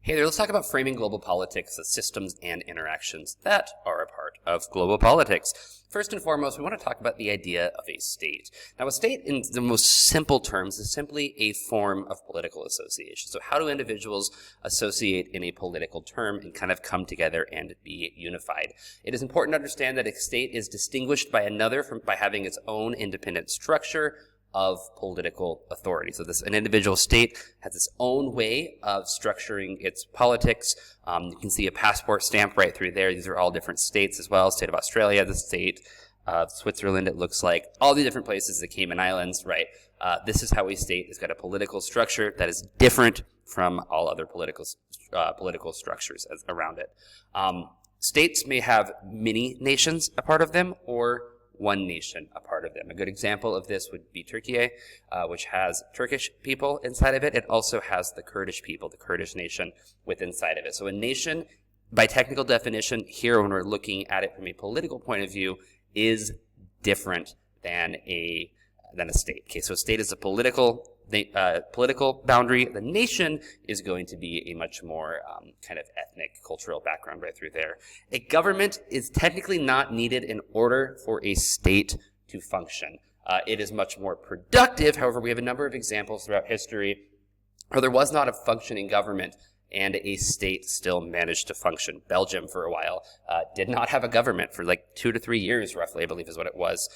Hey there, let's talk about framing global politics, the systems and interactions that are a part of global politics. First and foremost, we want to talk about the idea of a state. Now, a state, in the most simple terms, is simply a form of political association. So how do individuals associate in a political term and kind of come together and be unified? It is important to understand that a state is distinguished by another by having its own independent structure of political authority. So an individual state has its own way of structuring its politics. You can see a passport stamp right through there. These are all different states as well. State of Australia, the state of Switzerland, it looks like. All the different places, the Cayman Islands, right? This is how a state has got a political structure that is different from all other political structures around it. States may have many nations a part of them, or one nation a part of them. A good example of this would be Turkey, which has Turkish people inside of it. It also has the Kurdish people, the Kurdish nation, within inside of it. So a nation, by technical definition, here when we're looking at it from a political point of view, is different than a state. Okay, so a state is a political boundary. The nation is going to be a much more kind of ethnic, cultural background right through there. A government is technically not needed in order for a state to function. It is much more productive. However, we have a number of examples throughout history where there was not a functioning government and a state still managed to function. Belgium, for a while, did not have a government for like 2 to 3 years, roughly, I believe is what it was.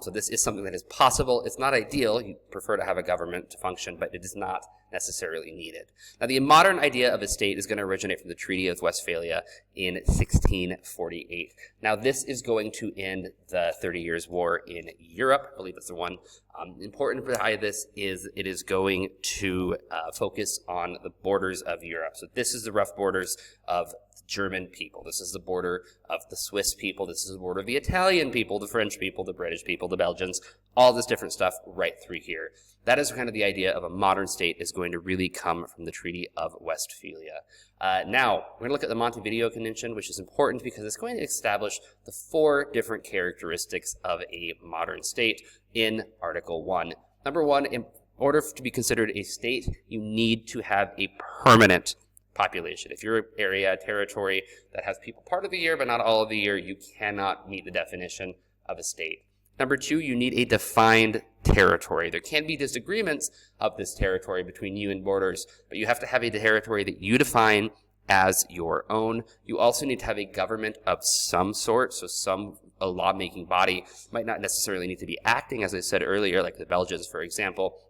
So this is something that is possible. It's not ideal. You prefer to have a government to function, but it is not necessarily needed. Now, the modern idea of a state is going to originate from the Treaty of Westphalia in 1648. Now, this is going to end the 30 Years' War in Europe. I believe that's the one. Important behind this is it is going to focus on the borders of Europe. So this is the rough borders of German people. This is the border of the Swiss people. This is the border of the Italian people, the French people, the British people, the Belgians, all this different stuff right through here. That is kind of the idea of a modern state is going to really come from the Treaty of Westphalia. Now, we're going to look at the Montevideo Convention, which is important because it's going to establish the 4 different characteristics of a modern state in Article 1. Number 1, in order to be considered a state, you need to have a permanent population. If you're an area, territory that has people part of the year but not all of the year, you cannot meet the definition of a state. Number 2, you need a defined territory. There can be disagreements of this territory between you and borders, but you have to have a territory that you define as your own. You also need to have a government of some sort, so a lawmaking body might not necessarily need to be acting, as I said earlier, like the Belgians, for example,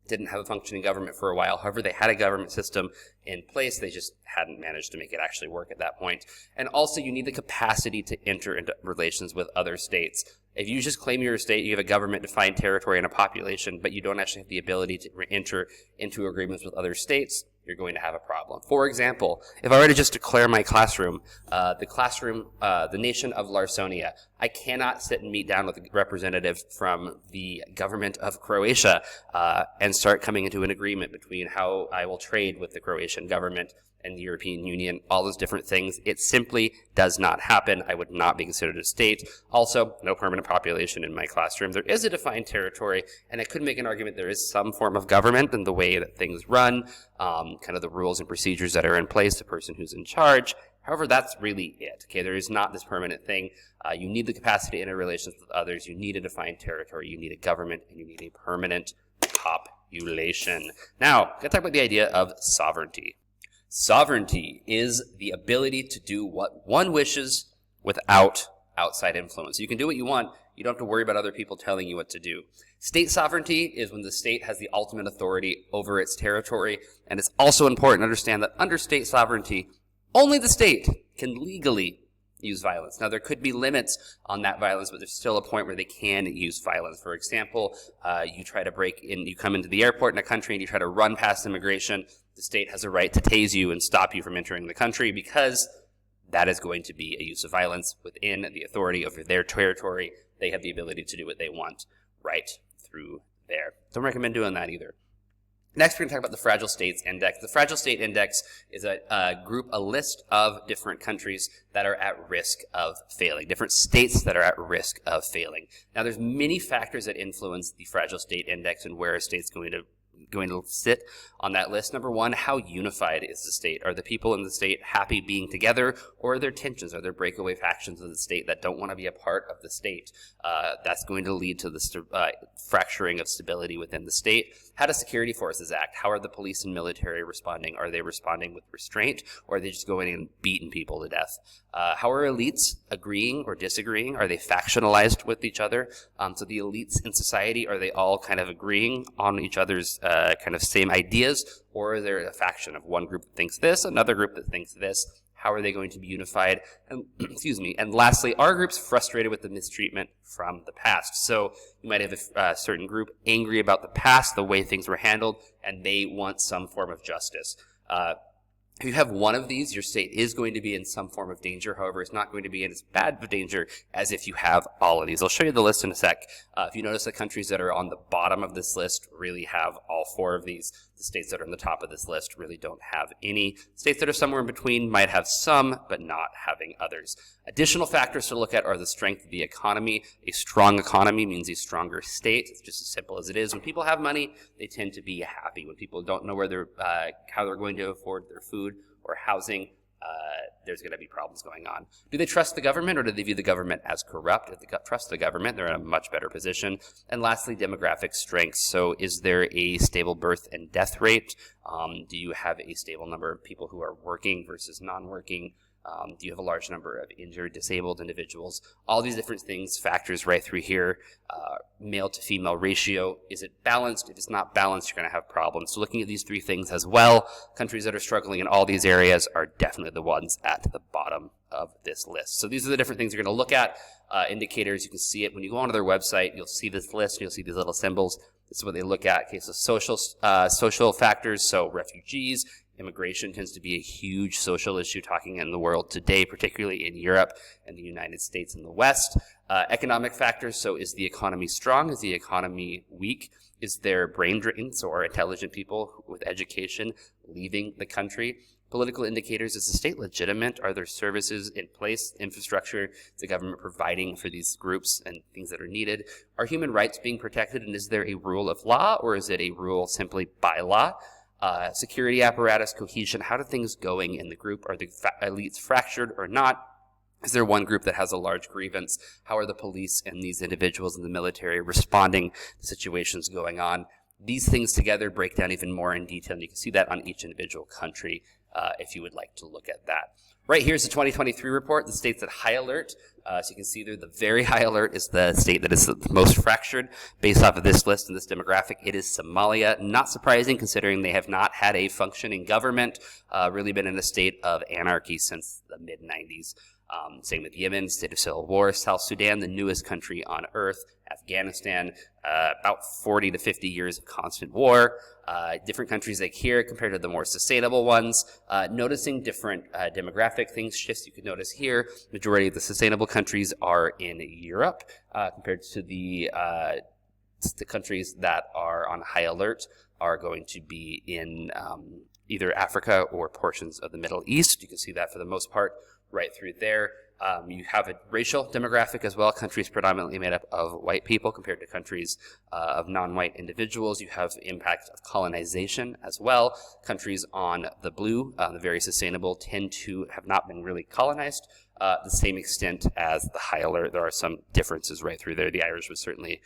didn't have a functioning government for a while. However, they had a government system in place. They just hadn't managed to make it actually work at that point. And also, you need the capacity to enter into relations with other states. If you just claim you're a state, you have a government-defined territory and a population, but you don't actually have the ability to enter into agreements with other states, you're going to have a problem. For example, if I were to just declare my classroom, the nation of Larsonia, I cannot sit and meet down with a representative from the government of Croatia and start coming into an agreement between how I will trade with the Croatian government and the European Union, all those different things. It simply does not happen. I would not be considered a state. Also, no permanent population in my classroom. There is a defined territory, and I could make an argument there is some form of government and the way that things run, kind of the rules and procedures that are in place, the person who's in charge. However, that's really it. Okay, there is not this permanent thing. You need the capacity to interrelations with others. You need a defined territory. You need a government, and you need a permanent population. Now, I'm going to talk about the idea of sovereignty. Sovereignty is the ability to do what one wishes without outside influence. You can do what you want. You don't have to worry about other people telling you what to do. State sovereignty is when the state has the ultimate authority over its territory. And it's also important to understand that under state sovereignty, only the state can legally use violence. Now, there could be limits on that violence, but there's still a point where they can use violence. For example, you try to break in, you come into the airport in a country and you try to run past immigration. The state has a right to tase you and stop you from entering the country because that is going to be a use of violence within the authority over their territory. They have the ability to do what they want right through there. Don't recommend doing that either. Next, we're going to talk about the Fragile States Index. The Fragile State Index is a list of different countries that are at risk of failing, different states that are at risk of failing. Now, there's many factors that influence the Fragile State Index and where a state's going to going to sit on that list. Number one, how unified is the state? Are the people in the state happy being together, or are there tensions? Are there breakaway factions of the state that don't want to be a part of the state? That's going to lead to the fracturing of stability within the state. How do security forces act? How are the police and military responding? Are they responding with restraint, or are they just going in and beating people to death? How are elites agreeing or disagreeing? Are they factionalized with each other? So the elites in society, are they all kind of agreeing on each other's kind of same ideas, or is there a faction of one group that thinks this, another group that thinks this? How are they going to be unified? And, excuse me. And lastly, are groups frustrated with the mistreatment from the past? So you might have a certain group angry about the past, the way things were handled, and they want some form of justice. If you have one of these, your state is going to be in some form of danger. However, it's not going to be in as bad of danger as if you have all of these. I'll show you the list in a sec. If you notice, the countries that are on the bottom of this list really have all four of these. The states that are on the top of this list really don't have any. States that are somewhere in between might have some, but not having others. Additional factors to look at are the strength of the economy. A strong economy means a stronger state. It's just as simple as it is. When people have money, they tend to be happy. When people don't know where how they're going to afford their food or housing, there's going to be problems going on. Do they trust the government, or do they view the government as corrupt? If they trust the government, they're in a much better position. And lastly, demographic strength. So is there a stable birth and death rate? Do you have a stable number of people who are working versus non-working? Do you have a large number of injured, disabled individuals? All these different things, factors right through here. Male to female ratio, is it balanced? If it's not balanced, you're going to have problems. So looking at these three things as well, countries that are struggling in all these areas are definitely the ones at the bottom of this list. So these are the different things you're going to look at. Indicators, you can see it when you go onto their website. You'll see this list. You'll see these little symbols. This is what they look at. Okay, so social factors, so refugees. Immigration tends to be a huge social issue talking in the world today, particularly in Europe and the United States and the West. Economic factors, so is the economy strong? Is the economy weak? Is there brain drains or intelligent people with education leaving the country? Political indicators, is the state legitimate? Are there services in place, infrastructure, is the government providing for these groups and things that are needed? Are human rights being protected, and is there a rule of law, or is it a rule simply by law? Security apparatus, cohesion, how are things going in the group? Are the elites fractured or not? Is there one group that has a large grievance? How are the police and these individuals in the military responding to situations going on? These things together break down even more in detail, and you can see that on each individual country if you would like to look at that. Right here's the 2023 report, the states at high alert. So you can see there, the very high alert is the state that is the most fractured. Based off of this list and this demographic, it is Somalia. Not surprising, considering they have not had a functioning government, really been in a state of anarchy since the mid-90s. Same with Yemen, state of civil war. South Sudan, the newest country on earth. Afghanistan, about 40 to 50 years of constant war. Different countries like here compared to the more sustainable ones. Noticing different demographic things, shifts you can notice here. Majority of the sustainable countries are in Europe compared to the countries that are on high alert are going to be in either Africa or portions of the Middle East. You can see that for the most part right through there. You have a racial demographic as well. Countries predominantly made up of white people compared to countries of non-white individuals. You have impact of colonization as well. Countries on the blue, the very sustainable, tend to have not been really colonized the same extent as the high alert. There are some differences right through there. The Irish would certainly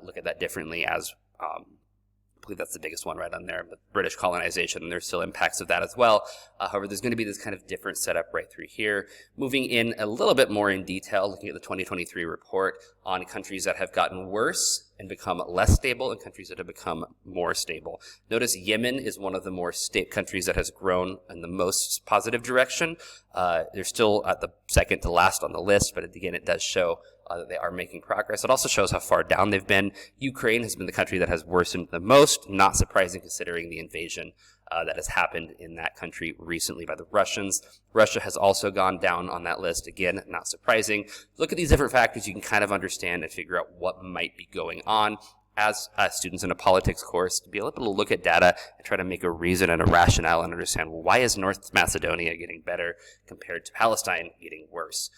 look at that differently, as I believe that's the biggest one right on there, but British colonization, and there's still impacts of that as well. However, there's going to be this kind of different setup right through here. Moving in a little bit more in detail, looking at the 2023 report on countries that have gotten worse and become less stable and countries that have become more stable. Notice Yemen is one of the more stable countries that has grown in the most positive direction. They're still at the second to last on the list, but again, it does show that they are making progress. It also shows how far down they've been. Ukraine has been the country that has worsened the most, not surprising considering the invasion that has happened in that country recently by the Russians. Russia has also gone down on that list. Again, not surprising. Look at these different factors. You can kind of understand and figure out what might be going on as students in a politics course, to be able to look at data and try to make a reason and a rationale and understand, well, why is North Macedonia getting better compared to Palestine getting worse?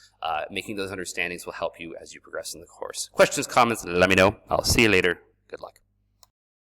Making those understandings will help you as you progress in the course. Questions, comments, let me know. I'll see you later. Good luck.